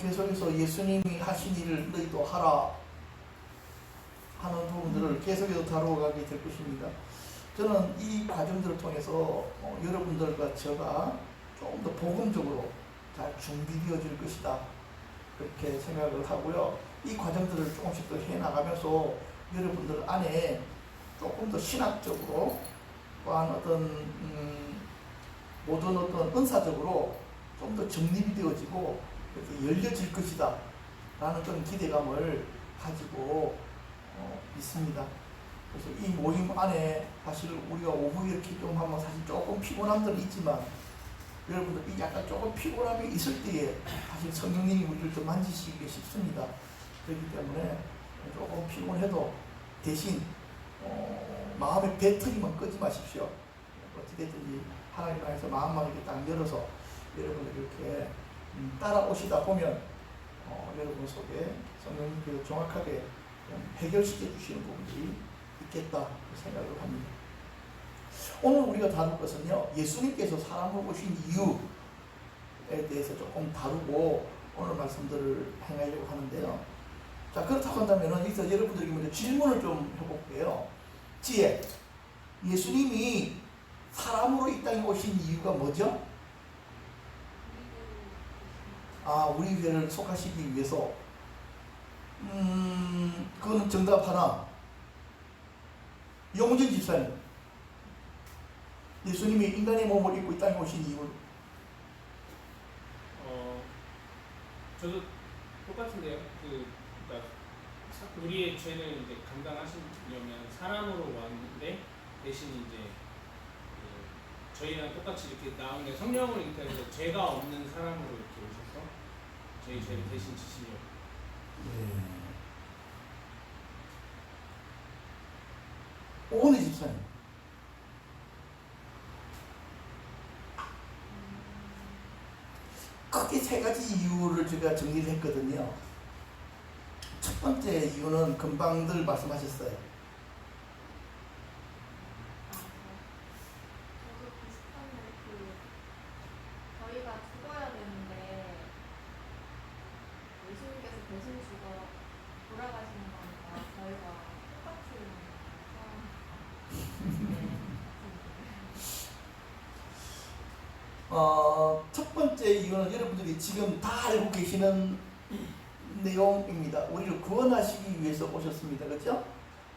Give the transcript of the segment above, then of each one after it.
계속해서 예수님이 하신 일을 너희도 하라 하는 부분들을 계속해서 다루어가게 될 것입니다. 저는 이 과정들을 통해서 여러분들과 제가 좀 더 복음적으로 잘 준비되어질 것이다 그렇게 생각을 하고요. 이 과정들을 조금씩 더 해나가면서 여러분들 안에 조금 더 신학적으로 또한 어떤 모든 어떤 은사적으로 좀 더 정립이 되어지고 이렇게 열려질 것이다 라는 그런 기대감을 가지고 있습니다. 그래서 이 모임 안에 사실 우리가 오후 이렇게 좀 하면 사실 조금 피곤함들은 있지만 여러분들 이 약간 조금 피곤함이 있을 때에 사실 성령님이 우리를 좀 만지시기 쉽습니다. 그렇기 때문에 조금 피곤해도 대신 마음의 배터리만 끄지 마십시오. 어떻게든지 하나님 안에서 마음만 이렇게 딱 열어서 여러분들 이렇게 따라오시다 보면 여러분 속에 성령님께서 정확하게 해결시켜 주시는 부분이 있겠다 생각을 합니다. 오늘 우리가 다룰 것은요, 예수님께서 사람을 오신 이유에 대해서 조금 다루고 오늘 말씀들을 행하려고 하는데요. 자, 그렇다고 한다면 여기서 여러분들에게 먼저 질문을 좀 해볼게요. 지혜, 예수님이 사람으로 이 땅에 오신 이유가 뭐죠? 우리 교회를 속하시기 위해서. 그거는 정답 하나. 용진 집사님, 예수님이 인간의 몸을 입고 이 땅에 오신 이유? 저도 똑같은데요. 그러니까 우리의 죄는 이제 감당하시려면 사람으로 왔는데 대신 이제 저희랑 똑같이 이렇게 나온 게 성령을 인터해서 죄가 없는 사람으로 이렇게 오셔서 저희 죄를 대신 지시려고. 오은희 집사님. 크게 세 가지 이유를 제가 정리를 했거든요. 첫 번째 이유는 금방들 말씀하셨어요. 저도 비슷한데 저희가 죽어야 되는데 예수님께서 대신 죽어 돌아가시는 거니까 저희가 똑같이 첫 번째 이유는 여러분들이 지금 다 알고 계시는 내용입니다. 우리를 구원하시기 위해서 오셨습니다. 그렇죠?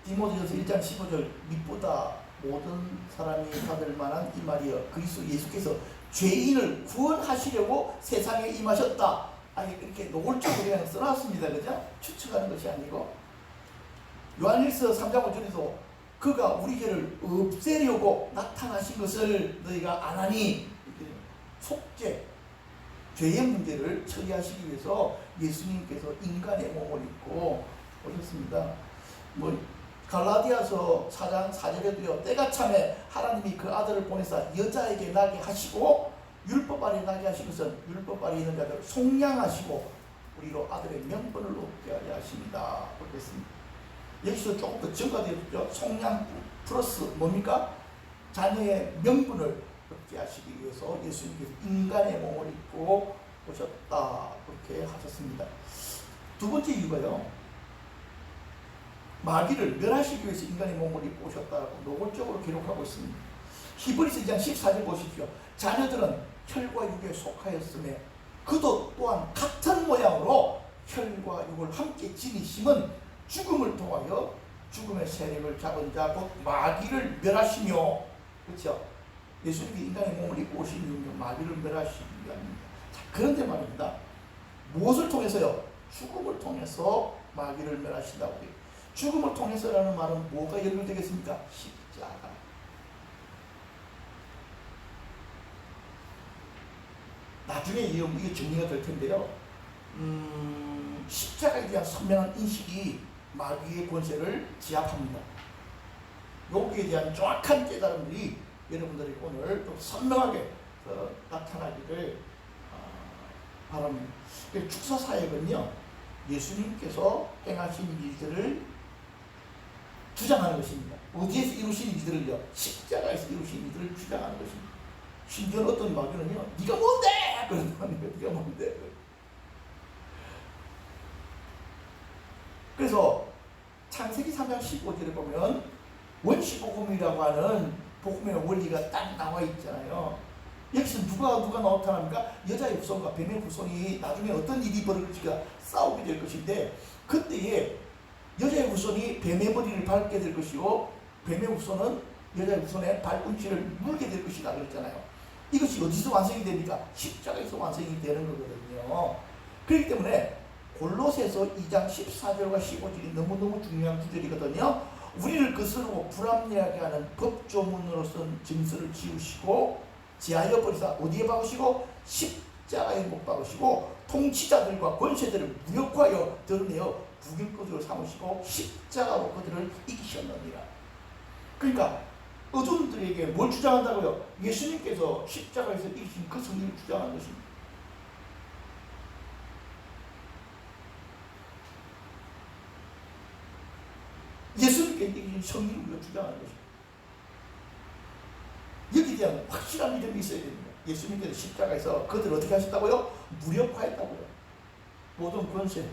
디모데전서 1장 15절 밑보다 모든 사람이 받을 만한 이 말이여 그리스도 예수께서 죄인을 구원하시려고 세상에 임하셨다. 아니 이렇게 노골적으로 그냥 써놨습니다. 그죠? 추측하는 것이 아니고 요한일서 3장 5절에도 그가 우리 죄를 없애려고 나타나신 것을 너희가 아나니 속죄, 죄의 문제를 처리하시기 위해서 예수님께서 인간의 몸을 입고 오셨습니다. 갈라디아서 4장 4절에도요. 때가 참에 하나님이 그 아들을 보내사 여자에게 나게 하시고 율법 아래 나게 하신 것은 율법 아래 있는 자들을 속량하시고 우리로 아들의 명분을 얻게 하려 하십니다. 그렇겠습니다. 여기서 조금 더 증가되었죠. 속량 플러스 뭡니까? 자녀의 명분을 얻게 하시기 위해서 예수님께서 인간의 몸을 입고 오셨다. 그렇게 하셨습니다. 두 번째 이유가요. 마귀를 멸하시기 위해서 인간의 몸을 입고 오셨다고 노골적으로 기록하고 있습니다. 히브리서 2장 14절 보십시오. 자녀들은 혈과 육에 속하였으며 그도 또한 같은 모양으로 혈과 육을 함께 지니심은 죽음을 통하여 죽음의 세력을 잡은 자 곧 마귀를 멸하시며 그렇죠? 예수님이 인간의 몸을 입고 오신 이유는 마귀를 멸하시기 위함입니다. 자, 그런데 말입니다. 무엇을 통해서요? 죽음을 통해서 마귀를 멸하신다고 해요. 죽음을 통해서라는 말은 뭐가 연결되겠습니까? 십자가. 나중에 이게 정리가 될 텐데요. 십자가에 대한 선명한 인식이 마귀의 권세를 제압합니다. 여기에 대한 정확한 깨달음들이 여러분들이 오늘 좀 선명하게 나타나기를 바랍니다. 축사 사역은요, 예수님께서 행하신 일들을 주장하는 것입니다. 어디에서 이루신 일들을요? 십자가에서 이루신 일들을 주장하는 것입니다. 심지어 어떤 마귀는요, 네가 뭔데? 그런다는 거예요. 네가 뭔데? 그래서 창세기 3장 15절에 보면 원시복음이라고 하는 복음의 원리가 딱 나와 있잖아요. 여기서 누가 나타납니까? 여자의 후손과 뱀의 후손이 나중에 어떤 일이 벌어질까 싸우게 될 것인데, 그때에 여자의 후손이 뱀의 머리를 밟게 될 것이고 뱀의 후손은 여자의 후손의 발꿈치를 물게 될 것이다 그랬잖아요. 이것이 어디서 완성이 됩니까? 십자가에서 완성이 되는 거거든요. 그렇기 때문에 골로새서 2장 14절과 15절이 너무너무 중요한 구절이거든요. 우리를 거스르고 불합리하게 하는 법조문으로선 증서를 지우시고 지하여 버리사 어디에 박으시고 십자가에 못 박으시고 통치자들과 권세들을 무력화하여 드러내어 부결거지로 삼으시고 십자가로 그들을 이기셨느니라. 그러니까 어둠들에게 뭘 주장한다고요? 예수님께서 십자가에서 이기신 그 성리를 주장하는 것입니다. 예수님께 이기신 성리를 우리가 주장하는 것입니다. 여기에 대한 확실한 믿음이 있어야 됩니다. 예수님께서 십자가에서 그들을 어떻게 하셨다고요? 무력화했다고요. 모든 권세,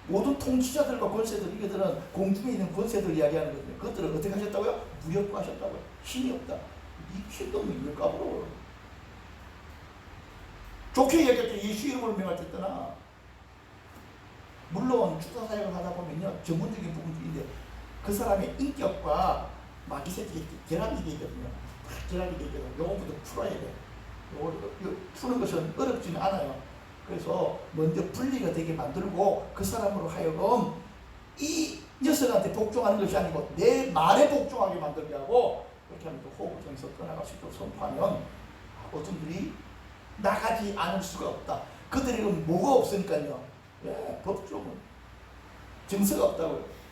모든 통치자들과 권세들, 이들은 공중에 있는 권세들을 이야기하는 거거든요. 그들을 어떻게 하셨다고요? 무력화하셨다고요. 힘이 없다. 이 힘도 없는 걸 까불어. 좋게 얘기할 때 예수 이름으로 명할 때 떠나. 물론 주사 사역을 하다 보면요, 전문적인 부분들인데 그 사람의 인격과 마귀새끼 결합이 되거든요. 결합이 되거든요. 요거부터 풀어야 돼. 요거 푸는 것은 어렵지는 않아요. 그래서 먼저 분리가 되게 만들고 그 사람으로 하여금 이 녀석한테 복종하는 것이 아니고 내 말에 복종하게 만들게 하고, 그렇게 하면 또 호흡을 통해서 떠나갈 수 있도록 선포하면 어둠들이 나가지 않을 수가 없다. 그들에게는 뭐가 없으니까요. 예, 법종은 증서가 없다고요.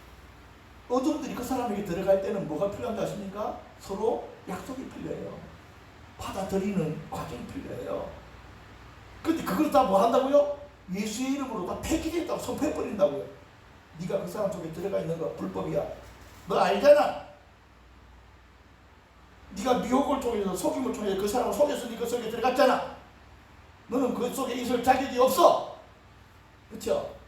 어둠들이 그 사람에게 들어갈 때는 뭐가 필요한지 아십니까? 서로 약속이 필요해요. 받아들이는 과정이 필요해요. 근데 그걸 다 뭐 한다고요? 예수의 이름으로 다 폐기됐다고 선포해버린다고요. 네가 그 사람 속에 들어가 있는 거 불법이야. 너 알잖아. 네가 미혹을 통해서 속임을 통해서 그 사람을 속였으니 그 속에 들어갔잖아. 너는 그 속에 있을 자격이 없어. 그렇죠?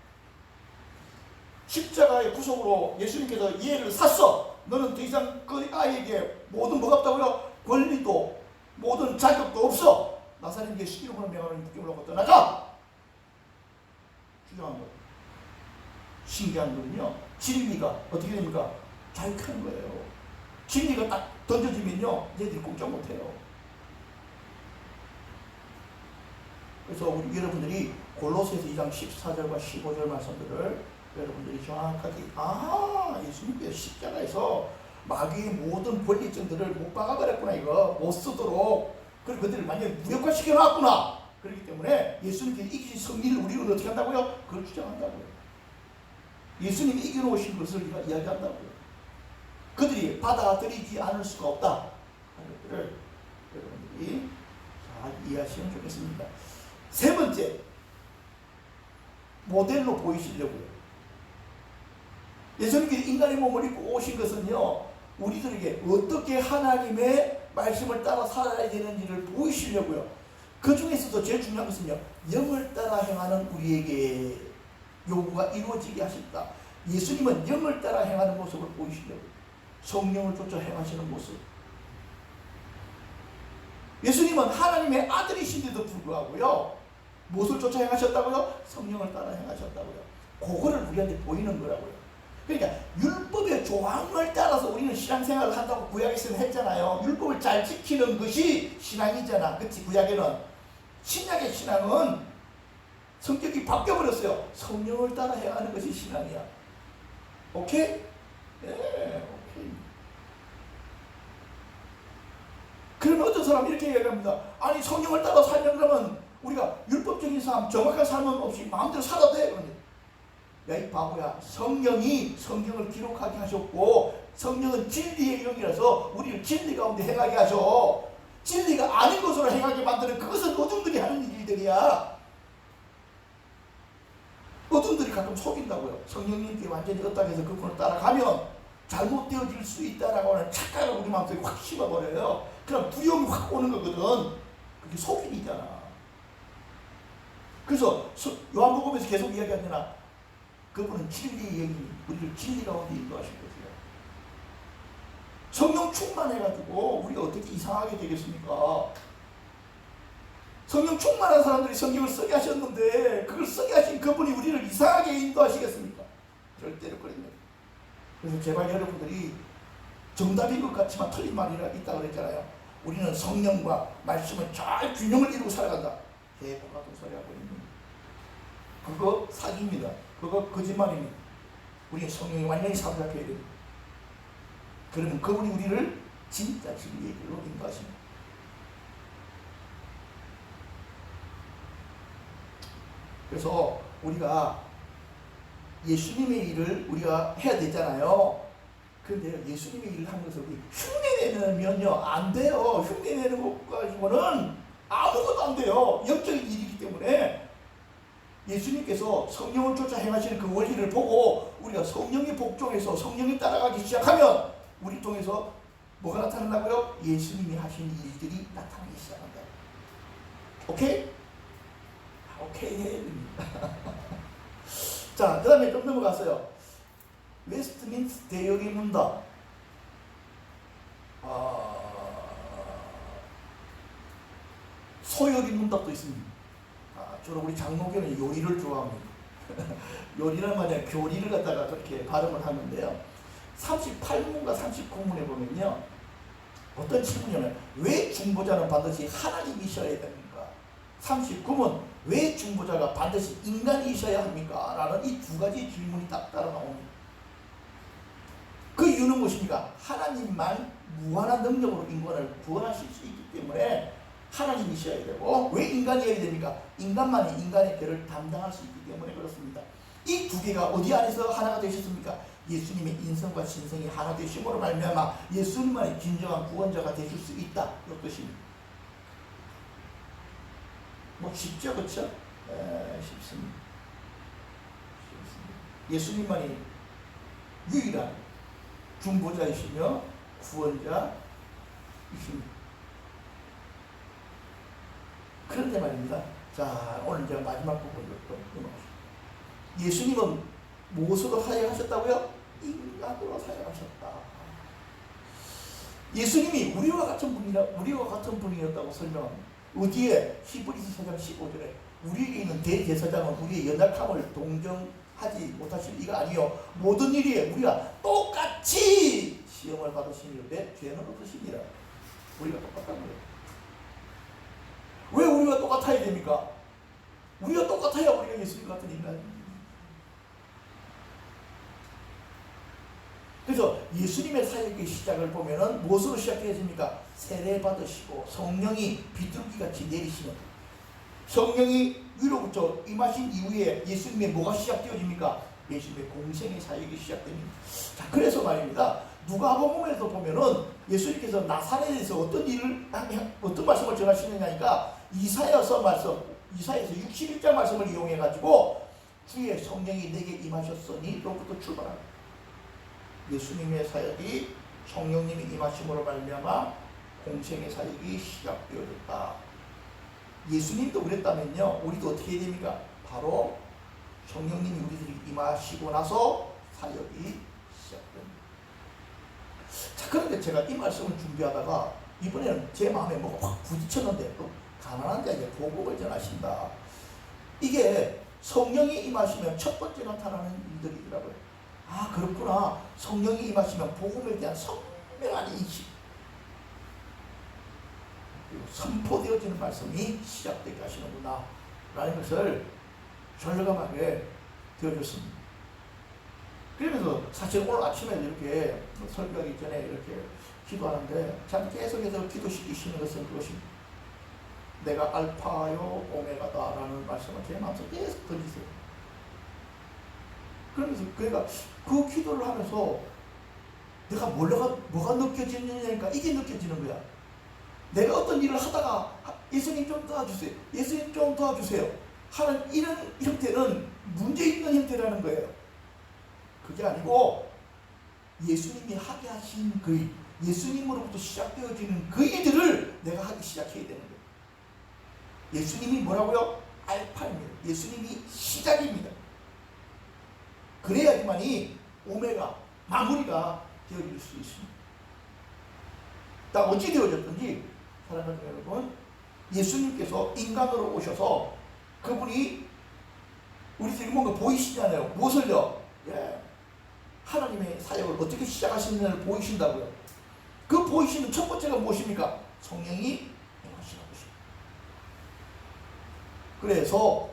십자가의 구속으로 예수님께서 이해를 샀어. 너는 더 이상 그 아이에게 모든 뭐가 없다고요? 권리도 모든 자격도 없어. 나사렛 예수 이름으로 명하는 묶임을 놓고 떠나가. 주장한 거예요. 신기한 거는요, 진리가 어떻게 됩니까? 자유하는 거예요. 진리가 딱 던져지면요, 얘들이 꼼짝 못해요. 그래서 우리 여러분들이 골로새서 2장 14절과 15절 말씀들을 여러분들이 정확하게, 예수님께서 십자가에서 마귀의 모든 권리증들을 못 박아버렸구나, 이거 못 쓰도록. 그리고 그들을 완전히 무력화시켜 놨구나. 그렇기 때문에 예수님께서 이기신 승리를 우리는 어떻게 한다고요? 그걸 주장한다고요. 예수님이 이겨놓으신 것을 우리가 이야기한다고요. 그들이 받아들이지 않을 수가 없다. 그것들을 여러분들이 잘 이해하시면 좋겠습니다. 세 번째, 모델로 보이시려고요. 예수님께서 인간의 몸을 입고 오신 것은요, 우리들에게 어떻게 하나님의 말씀을 따라 살아야 되는지를 보이시려고요. 그 중에서도 제일 중요한 것은요, 영을 따라 행하는 우리에게 요구가 이루어지게 하셨다. 예수님은 영을 따라 행하는 모습을 보이시려고요. 성령을 쫓아 행하시는 모습. 예수님은 하나님의 아들이신데도 불구하고요, 무엇을 쫓아 행하셨다고요? 성령을 따라 행하셨다고요. 그거를 우리한테 보이는 거라고요. 그러니까 율법의 조항을 따라서 우리는 신앙생활을 한다고 구약에서는 했잖아요. 율법을 잘 지키는 것이 신앙이잖아. 그치? 구약에는. 신약의 신앙은 성격이 바뀌어버렸어요. 성령을 따라 행하는 것이 신앙이야. 오케이? 네, 오케이. 그러면 어떤 사람이 이렇게 얘기합니다. 아니, 성령을 따라 살면 그러면 우리가 율법적인 삶, 정확한 삶은 없이 마음대로 살아도 돼. 그러면 야, 이 바보야. 성령이 성경을 기록하게 하셨고, 성령은 진리의 영이라서 우리를 진리 가운데 행하게 하셔. 진리가 아닌 것으로 행하게 만드는 그것은 어둠들이 하는 일들이야. 어둠들이 가끔 속인다고요. 성령님께 완전히 엇닥해서 그분을 따라가면 잘못되어질 수 있다라고 하는 착각을 우리 마음속에 확 심어버려요. 그럼 두려움이 확 오는 거거든. 그게 속임이잖아. 그래서 요한복음에서 계속 이야기하잖아. 그분은 진리의 영이 우리를 진리 가운데 인도하실 거예요. 성령 충만해가지고 우리가 어떻게 이상하게 되겠습니까? 성령 충만한 사람들이 성경을 쓰게 하셨는데 그걸 쓰게 하신 그분이 우리를 이상하게 인도하시겠습니까? 절대로 그럽니다. 그래서 제발 여러분들이 정답인 것 같지만 틀린 말이라 있다고 그랬잖아요. 우리는 성령과 말씀을 잘 균형을 이루고 살아간다. 개코 같은 소리 하고 있는 거예요. 그거 사기입니다. 그거 거짓말입니다. 우리는 성령이 완전히 사로잡혀야 됩니다. 그러면 그분이 우리를 진짜 진리의 길로 인도하십니다. 그래서 우리가 예수님의 일을 우리가 해야 되잖아요. 그런데 예수님의 일을 하면서 우리 흉내내면요 안 돼요. 흉내내는 것 가지고는 아무것도 안 돼요. 영적인 일이기 때문에 예수님께서 성령을 쫓아 행하시는 그 원리를 보고 우리가 성령에 복종해서 성령에 따라가기 시작하면 우리 통해서 뭐가 나타난다고요? 예수님이 하신 일들이 나타나기 시작한다. 오케이? 오케이 해야 됩니다. 자, 그 다음에 좀 넘어갔어요. 웨스트민스터 대역의 문답. 소요리 문답도 있습니다. 주로 우리 장로교는 요리를 좋아합니다. 요리란 말이야 교리를 갖다가 그렇게 발음을 하는데요. 38문과 39문에 보면요. 어떤 질문이냐면 왜 중보자는 반드시 하나님이셔야 됩니까? 39문 왜 중보자가 반드시 인간이셔야 합니까? 라는 이 두 가지 질문이 딱 따라 나옵니다. 그 이유는 무엇입니까? 하나님만 무한한 능력으로 인간을 구원하실 수 있기 때문에 하나님이셔야 되고 왜 인간이어야 됩니까? 인간만이 인간의 죄를 담당할 수 있기 때문에 그렇습니다. 이 두 개가 어디 안에서 하나가 되셨습니까? 예수님의 인성과 신성이 하나 되심으로 말미암아 예수님만이 진정한 구원자가 되실 수 있다. 이 뜻입니다. 뭐 쉽죠, 그렇죠? 쉽습니다. 예수님만이 유일한 중보자이시며 구원자이십니다. 그런데 말입니다. 자, 오늘 이제 마지막 부분으로 또 넘어가겠습니다. 예수님은 무엇으로 사역하셨다고요? 인간으로 사역하셨다. 예수님이 우리와 같은 분이었다고 설명합니다. 어디에? 히브리서 4장 15절에 우리에게 있는 대제사장은 우리의 연약함을 동정하지 못하실 이가 아니요 모든 일에 우리가 똑같이 시험을 받으시는데 죄는 없으십니다. 우리가 똑같다는 거예요. 왜 우리가 똑같아야 됩니까? 우리가 똑같아야 우리가 예수님 같은 인간입니다. 그래서 예수님의 사역의 시작을 보면은 무엇으로 시작했습니까? 세례 받으시고 성령이 비둘기같이 내리시는 성령이 위로부터 임하신 이후에 예수님의 뭐가 시작되어집니까? 예수님의 공생의 사역이 시작됩니다. 자, 그래서 말입니다. 누가복음에서 보면은 예수님께서 나사렛에서 어떤 말씀을 전하시느냐니까 이사야서 61장 말씀을 이용해 가지고 주의 성령이 내게 임하셨으니 로부터 출발합니다. 예수님의 사역이 성령님이 임하심으로 말미암아 공생의 사역이 시작되어졌다. 예수님도 그랬다면요, 우리도 어떻게 해야 됩니까? 바로 성령님이 우리들이 임하시고 나서 사역이 시작됩니다. 자, 그런데 제가 이 말씀을 준비하다가 이번에는 제 마음에 뭐가 확 부딪혔는데 또 가난한 자에게 복음을 전하신다. 이게 성령이 임하시면 첫 번째 나타나는 일들이더라고요. 아, 그렇구나. 성령이 임하시면 복음에 대한 선명한 인식 그리고 선포되어지는 말씀이 시작되게 하시는구나 라는 것을 절감하게 되어졌습니다. 그러면서 사실 오늘 아침에 이렇게 설교하기 전에 이렇게 기도하는데 참 계속해서 기도시키시는 것은 그것입니다. 내가 알파요 오메가다 라는 말씀을 제 마음속에 계속 던지세요. 그러면서 그러니까 그 기도를 하면서 내가 뭐가 느껴지느냐니까 이게 느껴지는 거야. 내가 어떤 일을 하다가 예수님 좀 도와주세요. 예수님 좀 도와주세요. 하는 이런 형태는 문제 있는 형태라는 거예요. 그게 아니고 예수님이 하게 하신 그 일, 예수님으로부터 시작되어지는 그 일들을 내가 하기 시작해야 되는 거예요. 예수님이 뭐라고요? 알파입니다. 예수님이 시작입니다. 그래야지만이 오메가 마무리가 되어질 수 있습니다. 딱 어찌 되어졌든지 사랑하는 여러분, 예수님께서 인간으로 오셔서 그분이 우리들이 뭔가 보이시잖아요. 무엇을요? 예. 하나님의 사역을 어떻게 시작하시는지를 보이신다고요. 그 보이시는 첫 번째가 무엇입니까? 성령이 임하시는 것입니다. 그래서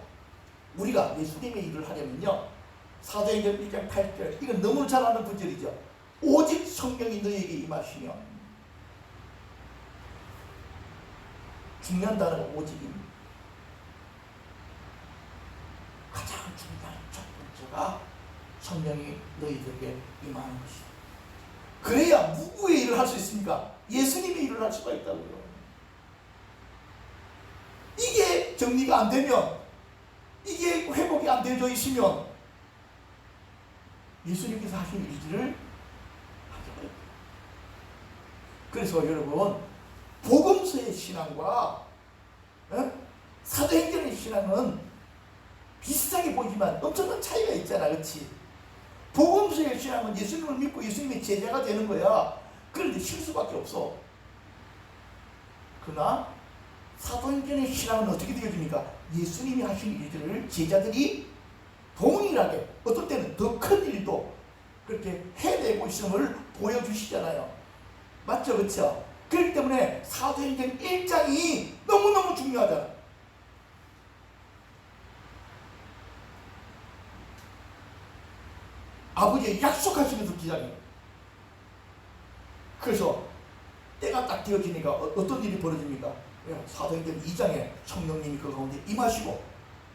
우리가 예수님의 일을 하려면요, 사도행전 1장 8절, 이건 너무 잘 아는 구절이죠. 오직 성령이 너희에게 임하시면, 중요한 단어가 오직입니다. 가장 중요한 첫 번째가 성령이 너희들에게 임하는 것이다. 그래야 누구의 일을 할 수 있습니까? 예수님의 일을 할 수가 있다고요. 이게 정리가 안 되면, 이게 회복이 안 되어져 있으면 예수님께서 하신 일들을 하게 됩니다. 그래서 여러분, 복음서의 신앙과 사도행전의 신앙은 비슷하게 보이지만 엄청난 차이가 있잖아, 그렇지? 복음서의 신앙은 예수님을 믿고 예수님의 제자가 되는 거야. 그런데 실수밖에 없어. 그러나 사도행전의 신앙은 어떻게 되어집니까? 예수님이 하신 일들을 제자들이 동일하게, 어떤 때는 더 큰 일도 그렇게 해내고 있음을 보여주시잖아요. 맞죠? 그렇죠? 그렇기 때문에 사도행전 1장이 너무너무 중요하잖아. 아버지의 약속하시면서 기다려요. 그래서 때가 딱 되어지니까 어떤 일이 벌어집니까? 사도행전 2장에 성령님이 그 가운데 임하시고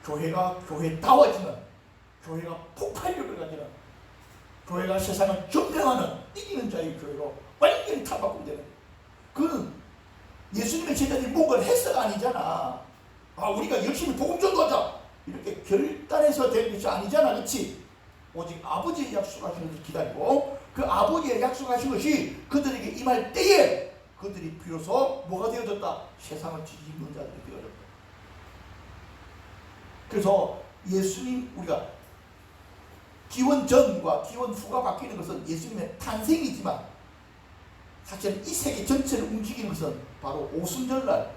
교회다워지는, 교회가 폭발력을 가지는, 교회가 세상을 점령하는 이기는 자의 교회로 완전히 타바꿈되는, 그는 예수님의 제자들이 뭔가를 해서가 아니잖아. 우리가 열심히 복음 전도하자 이렇게 결단해서 된 것이 아니잖아, 그렇지? 오직 아버지의 약속하신 것을 기다리고, 그 아버지의 약속하신 것이 그들에게 임할 때에 그들이 비로소 뭐가 되어졌다? 세상을 뒤집는 자들이 되어졌다. 그래서 예수님, 우리가 기원 전과 기원 후가 바뀌는 것은 예수님의 탄생이지만, 사실 이 세계 전체를 움직이는 것은 바로 오순절날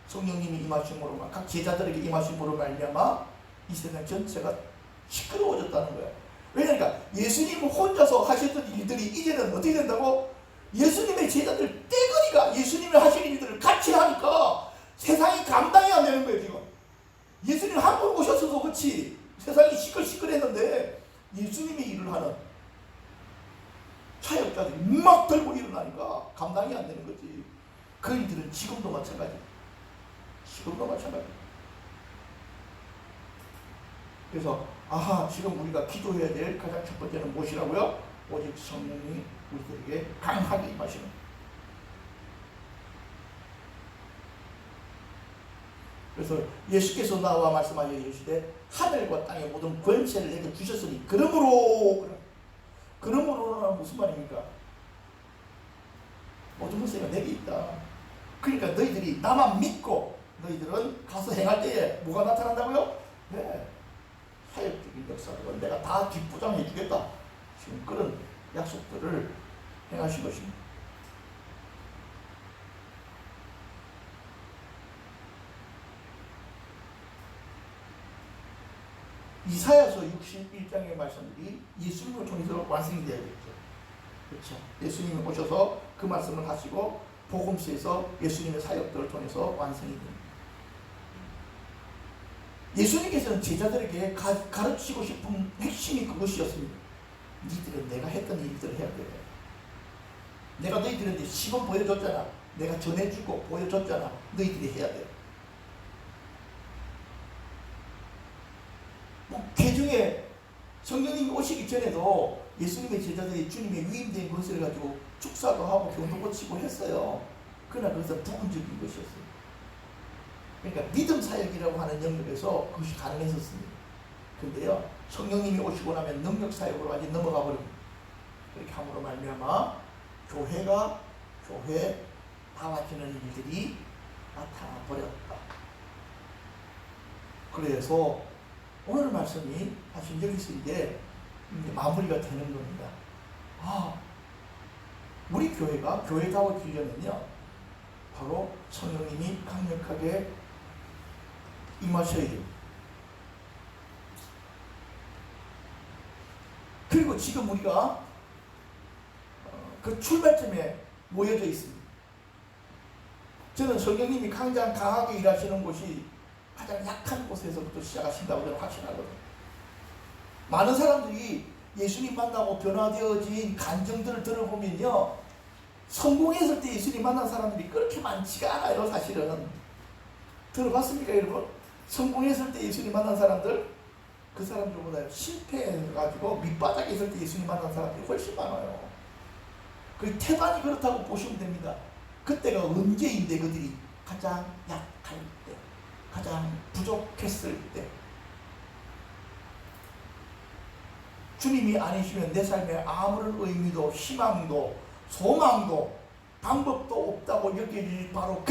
성령님이 임하심으로, 각 제자들에게 임하심으로 말미암아 이 세상 전체가 시끄러워졌다는 거야. 왜냐니까 예수님 혼자서 하셨던 일들이 이제는 어떻게 된다고? 예수님의 제자들 떼거리가 예수님이 하시는 일들을 같이 하니까 세상이 감당이 안 되는 거예요. 지금 예수님 한 번 오셨어도 그렇지 세상이 시끌시끌했는데, 예수님의 일을 하는 차역자들이 막 들고 일어나니까 감당이 안 되는 거지. 그 일들은 지금도 마찬가지. 지금도 마찬가지. 그래서 지금 우리가 기도해야 될 가장 첫 번째는 무엇이라고요? 오직 성령이 우리들에게 강하게 임하시는. 그래서 예수께서 나와 말씀하여 이르시되 하늘과 땅의 모든 권세를 내게 주셨으니 그러므로는 무슨 말입니까? 모든 권세가 내게 있다. 그러니까 너희들이 나만 믿고 너희들은 가서 행할 때에 뭐가 나타난다고요? 네, 사역적인 역사를 내가 다 뒷부장해 주겠다. 지금 그런 약속들을 행하신 것입니다. 이사야서 61장의 말씀들이 예수님을 통해서 완성이 되어야겠죠. 그렇죠. 예수님이 오셔서 그 말씀을 하시고 복음서에서 예수님의 사역들을 통해서 완성이 됩니다. 예수님께서는 제자들에게 가르치고 싶은 핵심이 그것이었습니다. 니들은 내가 했던 일들을 해야 돼. 내가 너희들한테 시범 보여줬잖아. 내가 전해주고 보여줬잖아. 너희들이 해야 돼. 개중에 성령님이 오시기 전에도 예수님의 제자들이 주님의 위임된 것을 가지고 축사도 하고 병도 고치고 했어요. 그러나 그것은 부분적인 것이었어요. 그러니까 믿음 사역이라고 하는 영역에서 그것이 가능했었습니다. 근데요, 성령님이 오시고 나면 능력 사역으로 완전히 넘어가 버립니다. 그렇게 함으로 말미암아 교회 다와지는 일들이 나타나 버렸다. 그래서 오늘 말씀이 사실 여기서 이제 이제 마무리가 되는 겁니다. 아, 우리 교회가 교회다워지려면요, 바로 성령님이 강력하게 임하셔야 돼요. 그리고 지금 우리가 그 출발점에 모여져 있습니다. 저는 성령님이 가장 강하게 일하시는 곳이 가장 약한 곳에서부터 시작하신다고 저는 확신하거든요. 많은 사람들이 예수님 만나고 변화되어진 간증들을 들어보면요, 성공했을 때 예수님 만난 사람들이 그렇게 많지가 않아요. 사실은 들어봤습니까 여러분? 성공했을 때 예수님 만난 사람들, 그 사람들보다 실패해가지고 밑바닥에 있을 때 예수님 만난 사람들이 훨씬 많아요. 그 태반이 그렇다고 보시면 됩니다. 그때가 언제인데 그들이 가장 약할 때, 가장 부족했을 때, 주님이 아니시면 내 삶에 아무런 의미도 희망도 소망도 방법도 없다고 여겨질 바로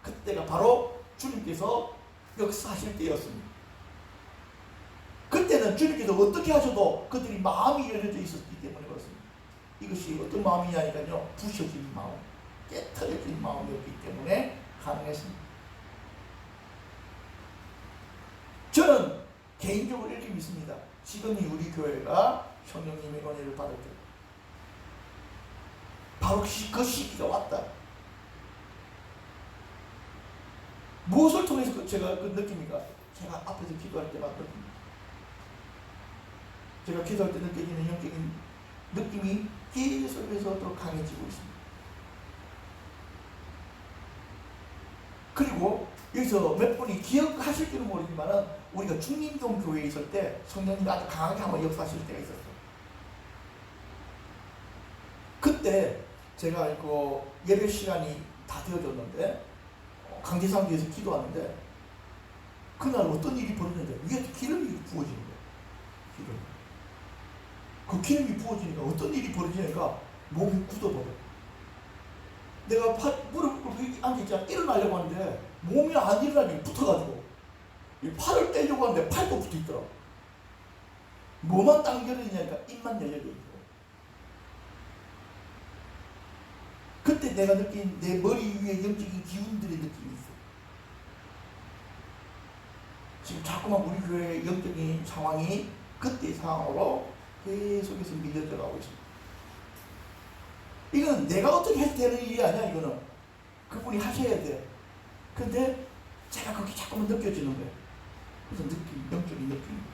그때가 바로 주님께서 역사하실 때였습니다. 그때는 주님께서 어떻게 하셔도 그들이 마음이 열려져 있었기 때문에 그렇습니다. 이것이 어떤 마음이냐니까요, 부셔진 마음, 깨트려진 마음이었기 때문에 가능했습니다. 저는 개인적으로 이렇게 믿습니다. 지금이 우리 교회가 성령님의 은혜를 받을 때, 바로 그 시기가 왔다. 무엇을 통해서 제가 그 느낍니까? 제가 앞에서 기도할 때만 느낍니다. 제가 기도할 때 느껴지는 영적인 느낌이 계속해서 더 강해지고 있습니다. 그리고 여기서 몇 분이 기억하실지는 모르지만 우리가 중림동 교회에 있을 때 성령님이 아주 강하게 한번 역사하실 때가 있었어요. 그때 제가 그 예배 시간이 다 되어졌는데 강제상지에서 기도하는데 그날 어떤 일이 벌어졌는데 위에 기름이 부어지는 거예요. 기름. 그 기름이 부어지니까 어떤 일이 벌어지니까 몸이 굳어버려. 내가 무릎 꿇고 앉아있잖아. 일어나려고 하는데 몸이 안 일어나니 붙어가지고 이 팔을 떼려고 하는데 팔도 붙어있더라고. 뭐만 딱 열리냐니까 입만 열려있고. 그때 내가 느낀 내 머리 위에 영적인 기운들의 느낌이 있어. 지금 자꾸만 우리 교회의 영적인 상황이 그때의 상황으로 계속해서 밀려져 가고 있습니다. 이건 내가 어떻게 해서 되는 일이 아니야. 이거는 그분이 하셔야 돼. 근데 제가 그렇게 자꾸만 느껴지는 거예요. 그래서 영적인 느낌.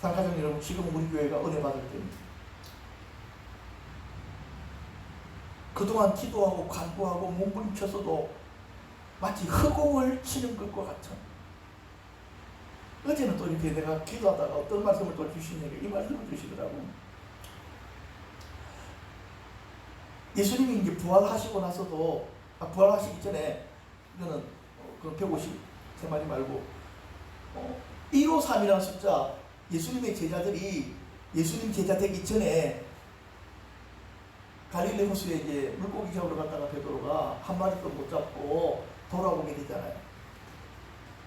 사랑하는 여러분, 지금 우리 교회가 은혜 받을 때입니다. 그동안 기도하고 간구하고 몸부림쳤어도 마치 허공을 치는 것과 같은, 어제는 또 이렇게 내가 기도하다가 어떤 말씀을 또 주시냐면 이 말씀을 주시더라고. 예수님이 이제 부활하시고 나서도, 부활하시기 전에, 이거는 그 153마리 말고 153이라는 숫자, 예수님의 제자들이 예수님 제자 되기 전에 갈릴리 호수에 이제 물고기 잡으러 갔다가 베드로가 한 마리도 못 잡고 돌아오게 되잖아요.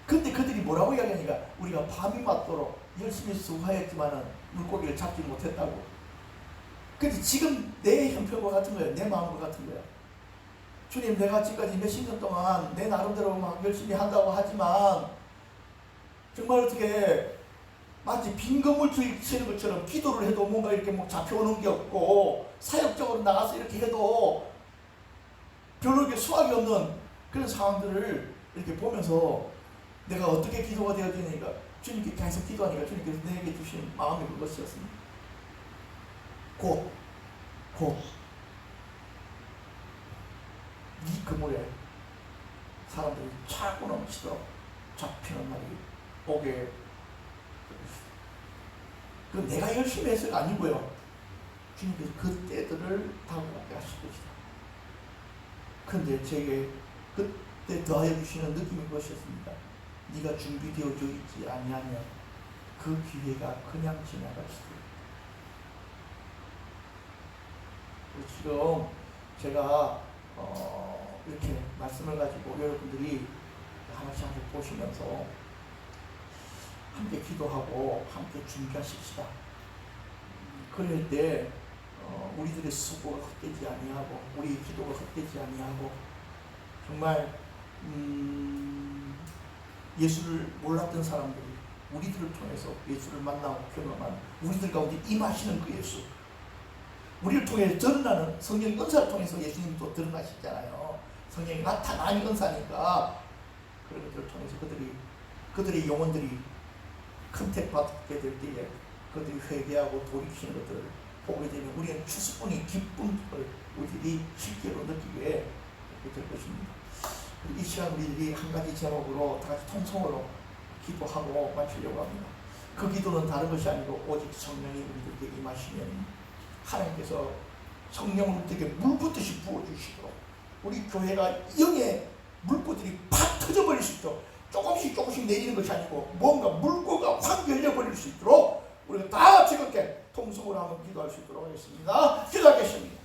근데 그들이 뭐라고 이야기하니까 우리가 밤이 맞도록 열심히 수고하였지만은 물고기를 잡지 못했다고. 근데 지금 내 형편과 같은 거예요. 내 마음과 같은 거예요. 주님, 내가 지금까지 몇십 년 동안 내 나름대로 막 열심히 한다고 하지만 정말 어떻게 마치 빈 건물 치는 것처럼 기도를 해도 뭔가 이렇게 뭐 잡혀오는 게 없고 사역적으로 나가서 이렇게 해도 별로 이렇게 수확이 없는 그런 상황들을 이렇게 보면서 내가 어떻게 기도가 되어지니까 주님께 계속 기도하니까 주님께서 내게 주신 마음이 그것이었습니다. 곧 이 그물에 사람들이 차고 넘치도록 잡히는 날이 오게. 그 내가 열심히 해서가 아니고요. 주님께서 그 때들을 다가가게 하실 것이다. 그런데 제게 그때 더하여 주시는 느낌이 것이었습니다. 네가 준비되어져 있지 아니하면 그 기회가 그냥 지나갈 수도 있다. 지금 제가 이렇게 말씀을 가지고 여러분들이 하나씩 보시면서 함께 기도하고 함께 준비하십시다. 그럴 때 우리들의 수고가 헛되지 아니하고 우리의 기도가 헛되지 아니하고 정말 예수를 몰랐던 사람들이 우리들을 통해서 예수를 만나고 경험한 우리들 가운데 임하시는 그 예수, 우리를 통해 드러나는 성령 은사를 통해서 예수님이 또 드러나시잖아요. 성령이 나타나는 은사니까 그런 것들을 통해서 그들의 영혼들이 컨택받게 될 때에 그들이 회개하고 돌이키는 것들을 보게 되면 우리는 추수꾼이 기쁨을 우리들이 실제로 느끼게 될 것입니다. 이 시간 우리들이 한 가지 제목으로 다 같이 통성으로 기도하고 마치려고 합니다. 그 기도는 다른 것이 아니고 오직 성령이 우리들에게 임하시면 하나님께서 성령을 우리에게 물붓듯이 부어주시도록 우리 교회가 영의 물고들이 팍 터져버릴 수 있도록 조금씩 내리는 것이 아니고 뭔가 물고가 확 열려버릴 수 있도록 우리가 다 즐겁게 통성으로 한번 기도할 수 있도록 하겠습니다. 기도하겠습니다.